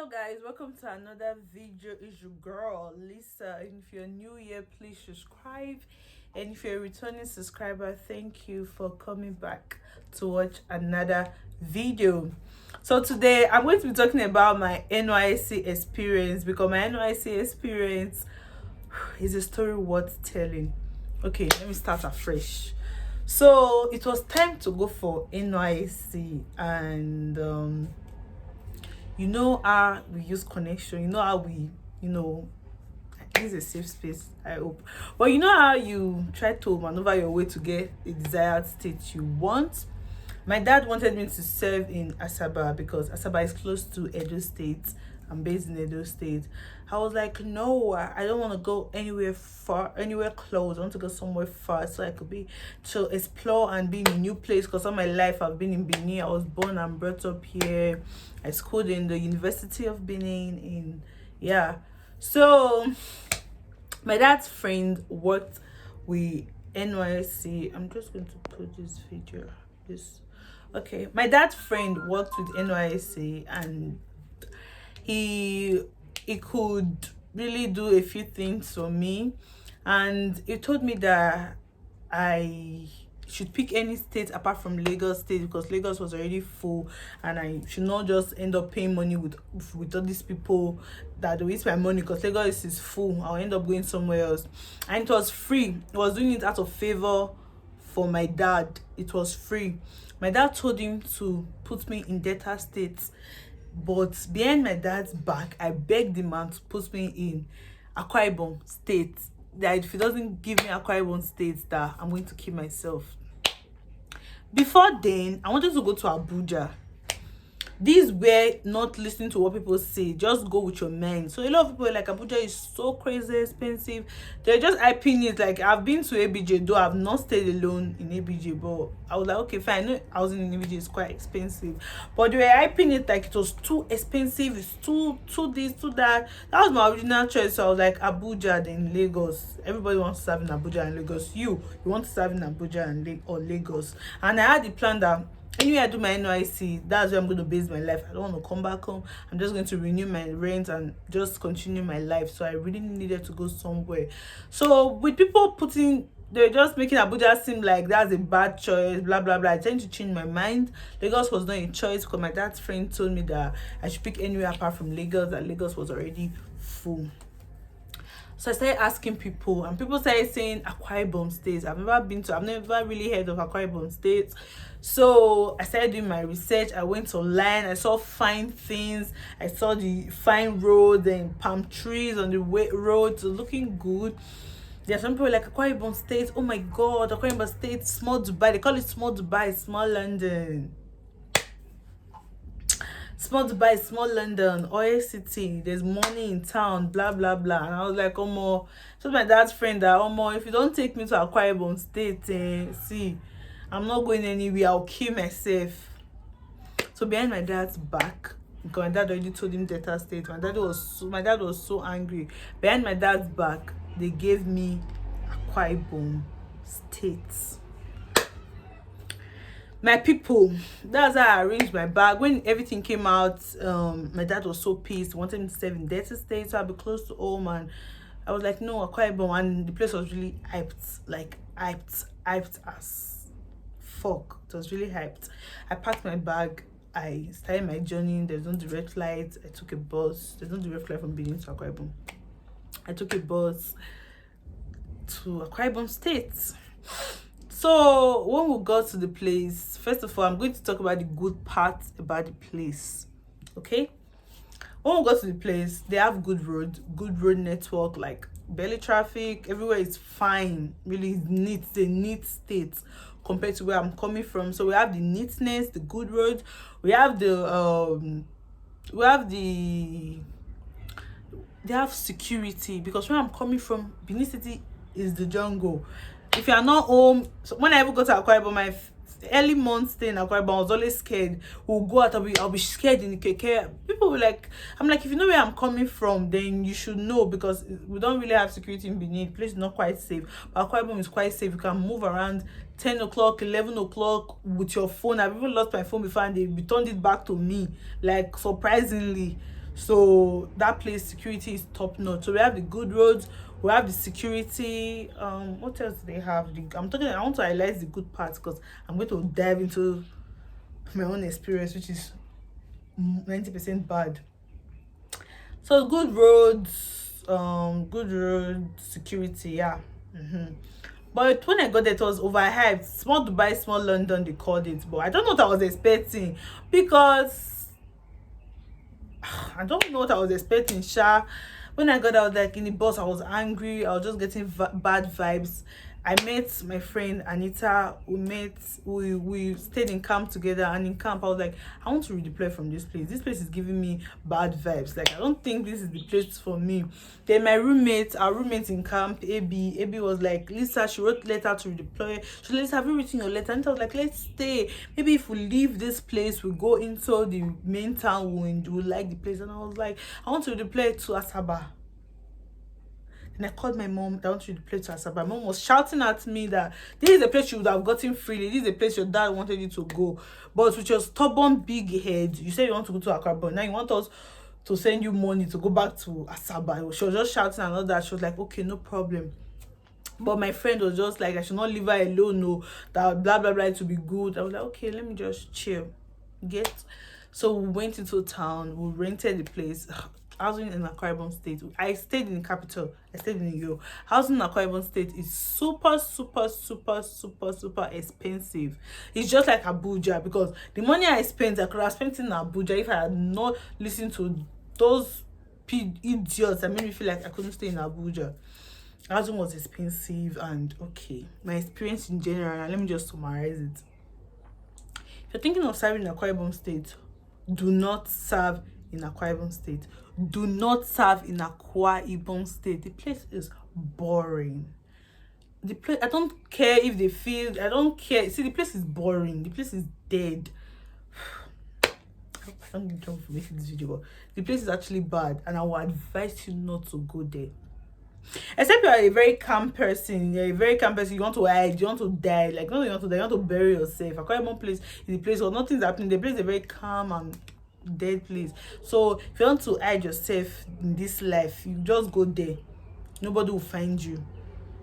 Hello guys, welcome to another video. It's your girl Lisa, and if you're new here, please subscribe, and if you're a returning subscriber, thank you for coming back to watch another video. So today I'm going to be talking about my Nysc experience, because my Nysc experience is a story worth telling. Okay, let me start afresh. So it was time to go for Nysc, and you know how we use connection, you know how we, this is a safe space, I hope. But you know how you try to maneuver your way to get a desired state you want. My dad wanted me to serve in Asaba because Asaba is close to Edo State. I'm based in Edo State. I was like, no, I don't want to go anywhere far, anywhere close. I want to go somewhere far so I could be to explore and be in a new place, because all my life I've been in Benin. I was born and brought up here. I schooled in the University of Benin So my dad's friend worked with NYSC. I'm just going to put this video. Okay. My dad's friend worked with NYSC, and he could really do a few things for me, and he told me that I should pick any state apart from Lagos State, because Lagos was already full, and I should not just end up paying money with all these people that they waste my money, because Lagos is full. I'll end up going somewhere else, and it was free. I was doing it out of favor for my dad. It was free. My dad told him to put me in Delta State, but behind my dad's back, I begged the man to put me in Akwa Ibom State. That if he doesn't give me Akwa Ibom State, that I'm going to kill myself. Before then, I wanted to go to Abuja. These were not listening to what people say, just go with your mind. So a lot of people are like, Abuja is so crazy expensive. They're just hyping it. Like, I've been to ABJ, though I've not stayed alone in ABJ, but I was like, okay, fine. I know housing in ABJ is quite expensive, but they were hyping it like it was too expensive. It's too this, too that. That was my original choice. So I was like, Abuja, then Lagos. Everybody wants to serve in Abuja and Lagos. You want to serve in Abuja and or Lagos. And I had the plan that anyway I do my NYC, that's where I'm going to base my life. I don't want to come back home. I'm just going to renew my rent and just continue my life. So I really needed to go somewhere. So with people they're just making Abuja seem like that's a bad choice, blah blah blah. I tend to change my mind. Lagos was not a choice, because my dad's friend told me that I should pick anywhere apart from Lagos, that Lagos was already full. So I started asking people, and people started saying Akwa Ibom State. I've never really heard of Akwa Ibom State. So I started doing my research. I went online. I saw fine things. I saw the fine roads and palm trees on the roads, looking good. There are some people like Akwa Ibom State. Oh my God, Akwa Ibom State, small Dubai. They call it small Dubai, small London. Small Dubai, small London, oil city, there's money in town, blah blah blah. And I was like, Omo, so my dad's friend that, Omo, if you don't take me to Akwa Ibom State, see, I'm not going anywhere, I'll kill myself. So behind my dad's back, because my dad already told him Delta State, my dad was so angry. Behind my dad's back, they gave me Akwa Ibom State. My people, that's how I arranged my bag. When everything came out, my dad was so pissed. He wanted me to serve in Delta State, so I'll be close to home. And I was like, no, Akwa Ibom. And the place was really hyped, like hyped as fuck. It was really hyped. I packed my bag. I started my journey. There's no direct flight. I took a bus. There's no direct flight from Benin to Akwa Ibom. I took a bus to Akwa Ibom State. So when we got to the place, first of all, I'm going to talk about the good part about the place. Okay, when we got to the place, they have good road network, like barely traffic. Everywhere is fine, really neat. It's a neat state compared to where I'm coming from. So we have the neatness, the good road. We have they have security, because where I'm coming from, Benin City is the jungle. If you are not home, so when I ever go to Akwa Ibom, my early months stay in Akwa Ibom, I was always scared. We'll go out, I'll be scared in the keke. People will like, I'm like, if you know where I'm coming from, then you should know, because we don't really have security in Benin. The place is not quite safe. But Akwa Ibom is quite safe. You can move around 10 o'clock, 11 o'clock with your phone. I've even lost my phone before, and they returned it back to me, like, surprisingly. So that place security is top notch. So we have the good roads, we have the security. What else do they have? I want to highlight the good parts because I'm going to dive into my own experience, which is 90% bad. So good roads, security, yeah. But when I got there, it was overhyped. Small Dubai, small London, they called it. But I don't know what I was expecting, because I don't know what I was expecting, Sha. When I got out like in the bus, I was angry. I was just getting bad vibes. I met my friend Anita. We stayed in camp together, and in camp I was like, I want to redeploy from this place. This place is giving me bad vibes. Like, I don't think this is the place for me. Then our roommate in camp, AB was like, Lisa, she wrote letter to redeploy. So Lisa, have you written your letter? And I was like, let's stay. Maybe if we leave this place, we go into the main town, we'll like the place. And I was like, I want to redeploy to Asaba. And I called my mom down to the place to Asaba. My mom was shouting at me that this is a place you would have gotten freely. This is a place your dad wanted you to go. But with your stubborn big head, you said you want to go to Akwa, but now you want us to send you money to go back to Asaba. She was just shouting and all that. She was like, okay, no problem. But my friend was just like, I should not leave her alone, no, that blah blah blah to be good. I was like, okay, let me just chill. So we went into town, we rented the place. Housing in Akwa Ibom State. I stayed in the capital. I stayed in New York. Housing in Akwa Ibom State is super expensive. It's just like Abuja, because the money I spent, I could have spent in Abuja if I had not listened to those idiots that made me feel like I couldn't stay in Abuja. Housing was expensive, and okay, my experience in general. Let me just summarize it. If you're thinking of serving in Akwa Ibom State, do not serve in Akwa Ibom State. Do not serve in Akwa Ibom State. The place is boring. The place, I don't care if they feel, I don't care. See, the place is boring. The place is dead. I don't get drunk for making this video, but the place is actually bad, and I would advise you not to go there. Except you are a very calm person. You're a very calm person. You want to hide. You want to die. Like, no, you want to die. You want to bury yourself. Akwa Ibom place is the place where nothing's happening. The place is a very calm and dead place. So if you want to hide yourself in this life, you just go there. Nobody will find you.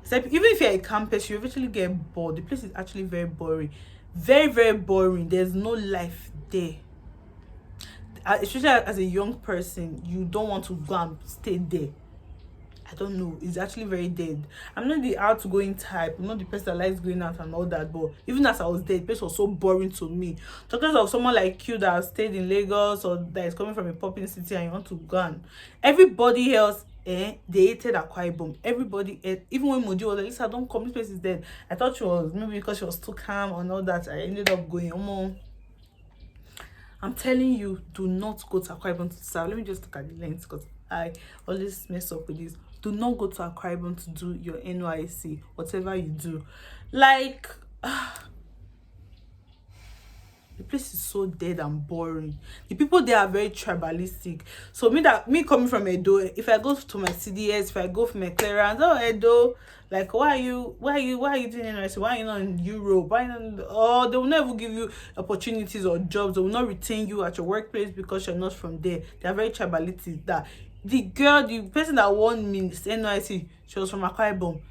Except even if you're a campus, you eventually get bored. The place is actually very boring. Very boring. There's no life there. Especially as a young person, you don't want to go and stay there. I don't know. It's actually very dead. I'm not the outgoing type. I'm not the person that likes going out and all that. But even as I was there, the place was so boring to me. Talking of someone like you that has stayed in Lagos or that is coming from a popping city and you want to go on. Everybody else, they hated Akwa Ibom. Everybody ate. Even when Moji was like, Lisa, don't come. This place is dead. I thought she was, maybe because she was too calm and all that. I ended up going. I'm telling you, do not go to Akwa Ibom to serve. Let me just look at the lens, because I always mess up with this. Do not go to Akwa Ibom to do your Nysc, whatever you do. Like, the place is so dead and boring. The people there are very tribalistic. So me coming from Edo, if I go to my CDS, if I go for my clearance, oh Edo, like why are you doing Nysc? Why are you not in Europe? Why not? Oh, they will never give you opportunities or jobs. They will not retain you at your workplace because you're not from there. They are very tribalistic. That the person that won me Nysc, she was from Akwa Ibom.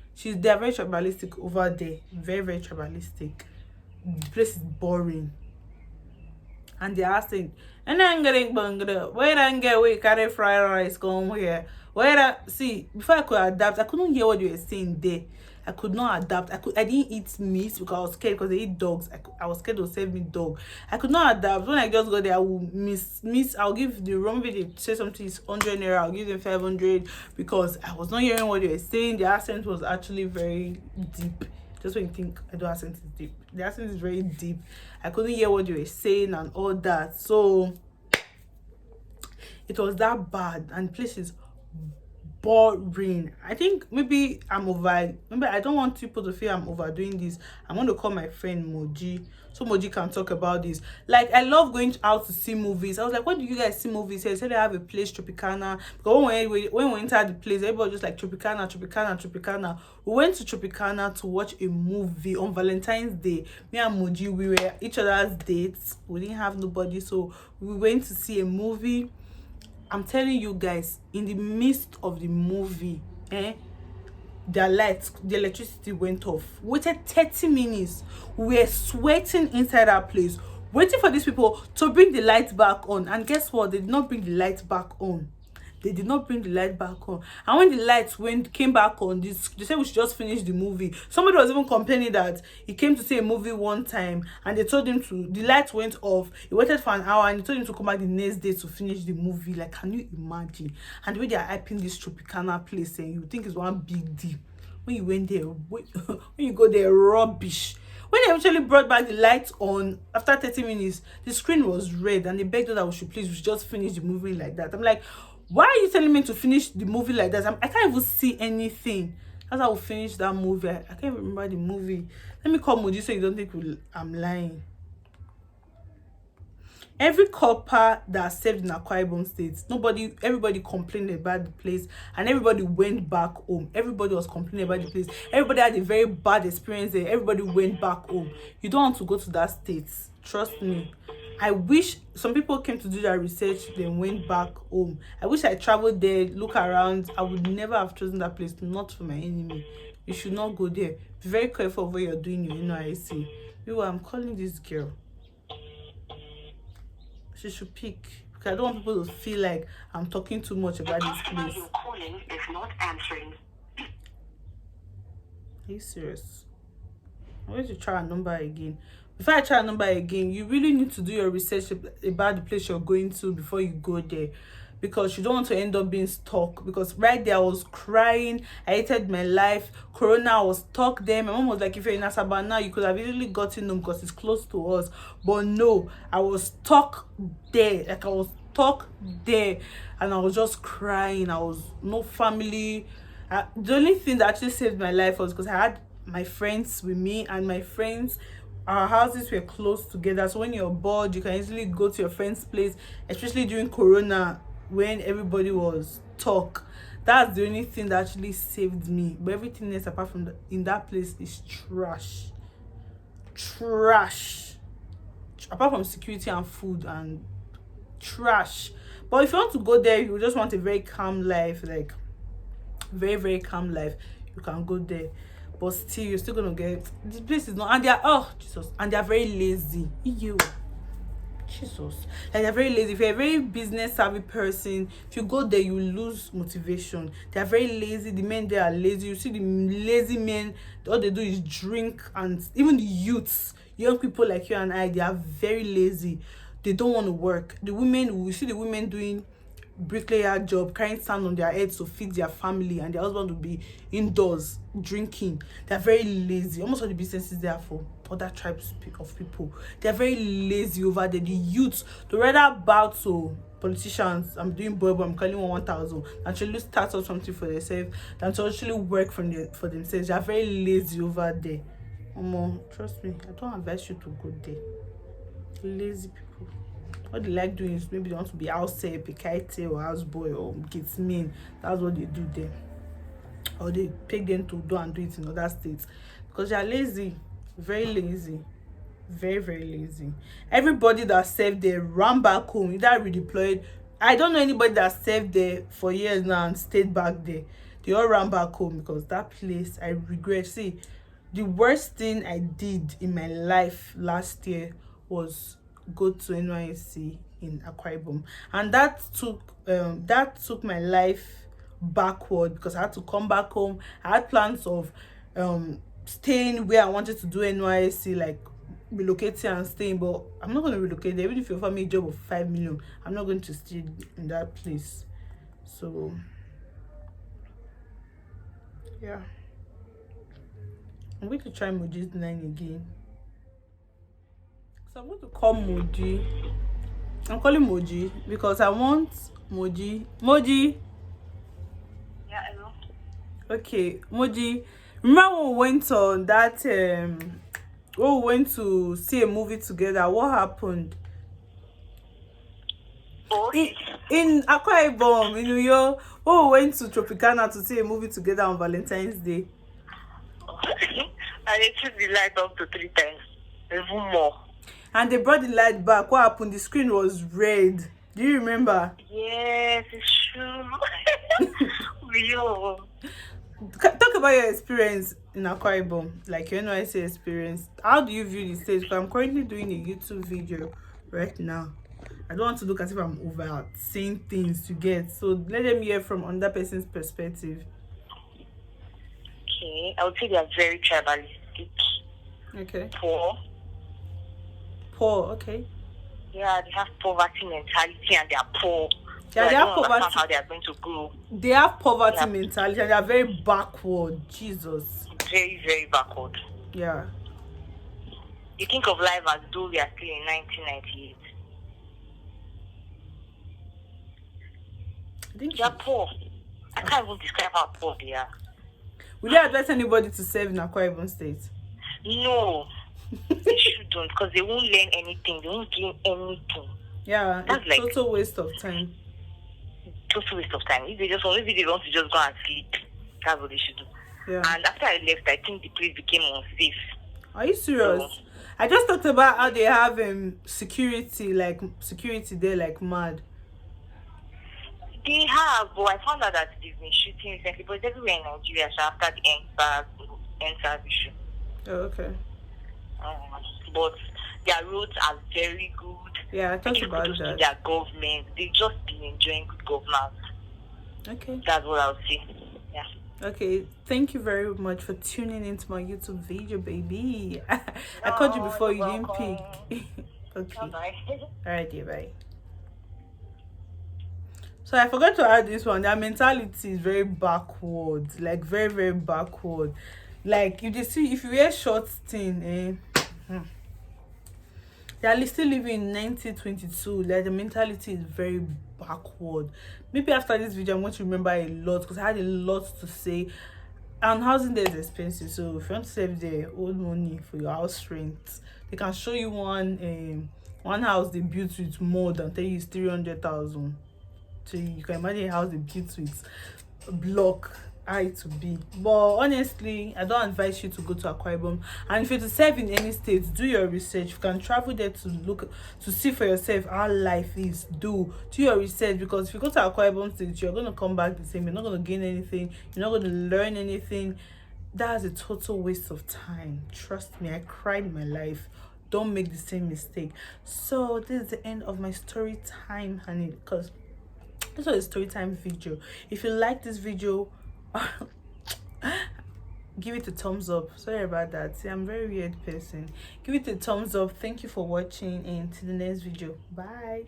They are very tribalistic over there. Very tribalistic. The place is boring. And they're asking, and I'm getting bungalow. Where I get we carry fried rice come here. See, before I could adapt, I couldn't hear what you were saying there. I could not adapt. I didn't eat meat because I was scared, because they eat dogs. I was scared to serve me dog. I could not adapt. When I just got there, I will miss. I'll give the wrong way they say something is 100 naira. I'll give them 500 because I was not hearing what they were saying. The accent was actually very deep. Just when you think I don't accent is deep, the accent is very deep. I couldn't hear what you were saying and all that. So it was that bad, and the place is boring. I think maybe I don't want people to feel I'm overdoing this. I'm going to call my friend Moji, so Moji can talk about this. Like, I love going out to see movies. I was like, what do you guys see movies here? They said they have a place, Tropicana. Because when we entered the place, everybody was just like Tropicana. We went to Tropicana to watch a movie on Valentine's Day. Me and Moji, we were each other's dates. We didn't have nobody, so we went to see a movie. I'm telling you guys, in the midst of the movie, the electricity went off. Waited 30 minutes. We were sweating inside our place, waiting for these people to bring the lights back on. And guess what? They did not bring the lights back on. They did not bring the light back on. And when the lights came back on, they said we should just finish the movie. Somebody was even complaining that he came to see a movie one time and they told him the lights went off. He waited for an hour and they told him to come back the next day to finish the movie. Like, can you imagine? And the way they are hyping this Tropicana place, and you think it's one big deal. When you went there, when you go there, rubbish. When they eventually brought back the lights on after 30 minutes, the screen was red and they begged us that we should just finish the movie like that. I'm like, why are you telling me to finish the movie like that? I can't even see anything. That's how we finished that movie. I can't even remember the movie. Let me call Moji so you don't think I'm lying. Every copper that served in Akwa Ibom State, everybody complained about the place, and everybody went back home. Everybody was complaining about the place. Everybody had a very bad experience there. Everybody went back home. You don't want to go to that state. Trust me. I wish some people came to do that research, then went back home. I wish I traveled there, look around. I would never have chosen that place, not for my enemy. You should not go there. Be very careful of what you're doing, you know, I see. I'm calling this girl. She should pick, because I don't want people to feel like I'm talking too much about this place. You're calling is not answering. Are you serious? I'm going to try a number again. Before I try a number again, you really need to do your research about the place you're going to before you go there, because you don't want to end up being stuck. Because right there I was crying, I hated my life. Corona was stuck there. My mom was like, if you're in Asaba now, you could have easily gotten home because it's close to us. But no, I was stuck there. Like, I was stuck there and I was just crying. I was no family. The only thing that actually saved my life was because I had my friends with me, and my friends, our houses were close together, so when you're bored you can easily go to your friend's place, especially during Corona when everybody was stuck. That's the only thing that actually saved me. But everything else apart from in that place is trash. Apart from security and food, and trash. But if you want to go there, you just want a very calm life, like very, very calm life, you can go there. But still, you're still gonna get, this place is not, and they're very lazy. Jesus, like, they're very lazy. If you're a very business savvy person, if you go there, you lose motivation. They're very lazy. The men there are lazy. You see the lazy men, all they do is drink. And even the youths, young people like you and I, they are very lazy. They don't want to work. The women, we see the women doing bricklayer job, carrying sand on their heads to feed their family, and their husband will be indoors drinking. They're very lazy. Almost all the businesses there are for other tribes of people. They're very lazy over there. The youths, they rather bow to politicians. I'm doing boy, but I'm calling 1,000, actually start up something for themselves than to actually work for themselves. They're very lazy over there. Trust me, I don't advise you to go there. Lazy people. What they like doing is maybe they want to be house help, a kite or houseboy or gatesman. That's what they do there. Or they pick them to do it in other states, because they are lazy, very lazy, very, very lazy. Everybody that served there ran back home, either redeployed. I don't know anybody that served there for years now and stayed back there. They all ran back home, because that place, I regret. See, the worst thing I did in my life last year was go to Nysc in Akwa Ibom, and that took my life backward, because I had to come back home. I had plans of staying where I wanted to do Nysc, like relocating and staying, but I'm not going to relocate there. Even if you offer me a job of 5 million, I'm not going to stay in that place. So yeah, I'm going to try Moji's line again. So I'm going to call Moji. I'm calling Moji because I want Moji. Yeah, hello. Okay, Moji. Remember when we went on that we went to see a movie together? What happened? Oh, in Akwa Ibom, in New York, we went to Tropicana to see a movie together on Valentine's Day. I took the light up to 3 times, even more. And they brought the light back. What happened? The screen was red. Do you remember? Yes, it's true. Real. Talk about your experience in Akwa Ibom, like your NYC experience. How do you view the state? Because I'm currently doing a YouTube video right now. I don't want to look as if I'm over saying things to get. So let them hear from another person's perspective. Okay, I would say they are very tribalistic. Okay. Poor. Poor, okay. Yeah, they have poverty mentality and they are poor. Yeah, So they I have don't understand poverty. how they are going to grow. They have poverty Yeah. mentality and they are very backward. Jesus. Very, very backward. Yeah. You think of life as though we are still in 1998. I think They are poor. I can't even describe how poor they are. Will you advise anybody to serve in Akwa Ibom State? No, they shouldn't, because they won't learn anything. They won't gain anything. Yeah, That's it's like total waste of time. total waste of time. If they want to just go and sleep, that's what they should do. Yeah. And after I left, I think the place became unsafe. Are you serious? So, I just talked about how they have security there like mad. they have, but I found out that they've been shooting recently, but it's everywhere in Nigeria, so after the NSAS issue. Oh, okay. But their roads are very good. Yeah, I talked Give about kudos to that. their government. They've just been enjoying good governance. Okay. That's what I would say. Yeah. Okay, thank you very much for tuning into my YouTube video, baby. I called you before you didn't pick. Okay. Bye. Alright, yeah, bye. So I forgot to add this one. Their mentality is very backward, like very, very backward. Like if you wear short thing, they are still living in 1922. Like the mentality is very backward. Maybe after this video I'm going to remember a lot because I had a lot to say. And housing there is expensive, so if you want to save the old money for your house rent, they can show you one house they built with more than tell you it's 300,000. So you can imagine a house they built with block I to B. But honestly, I don't advise you to go to Akwa Ibom. And if you're to serve in any state, do your research. You can travel there to see for yourself how life is. Do your research, because if you go to Akwa Ibom state, you're going to come back the same. You're not going to gain anything. You're not going to learn anything. That's a total waste of time. Trust me, I cried my life. Don't make the same mistake. So this is the end of my story time, honey, because this was a story time video. If you like this video, give it a thumbs up. Sorry about that. See, I'm a very weird person. Give it a thumbs up. Thank you for watching, and to the next video. Bye.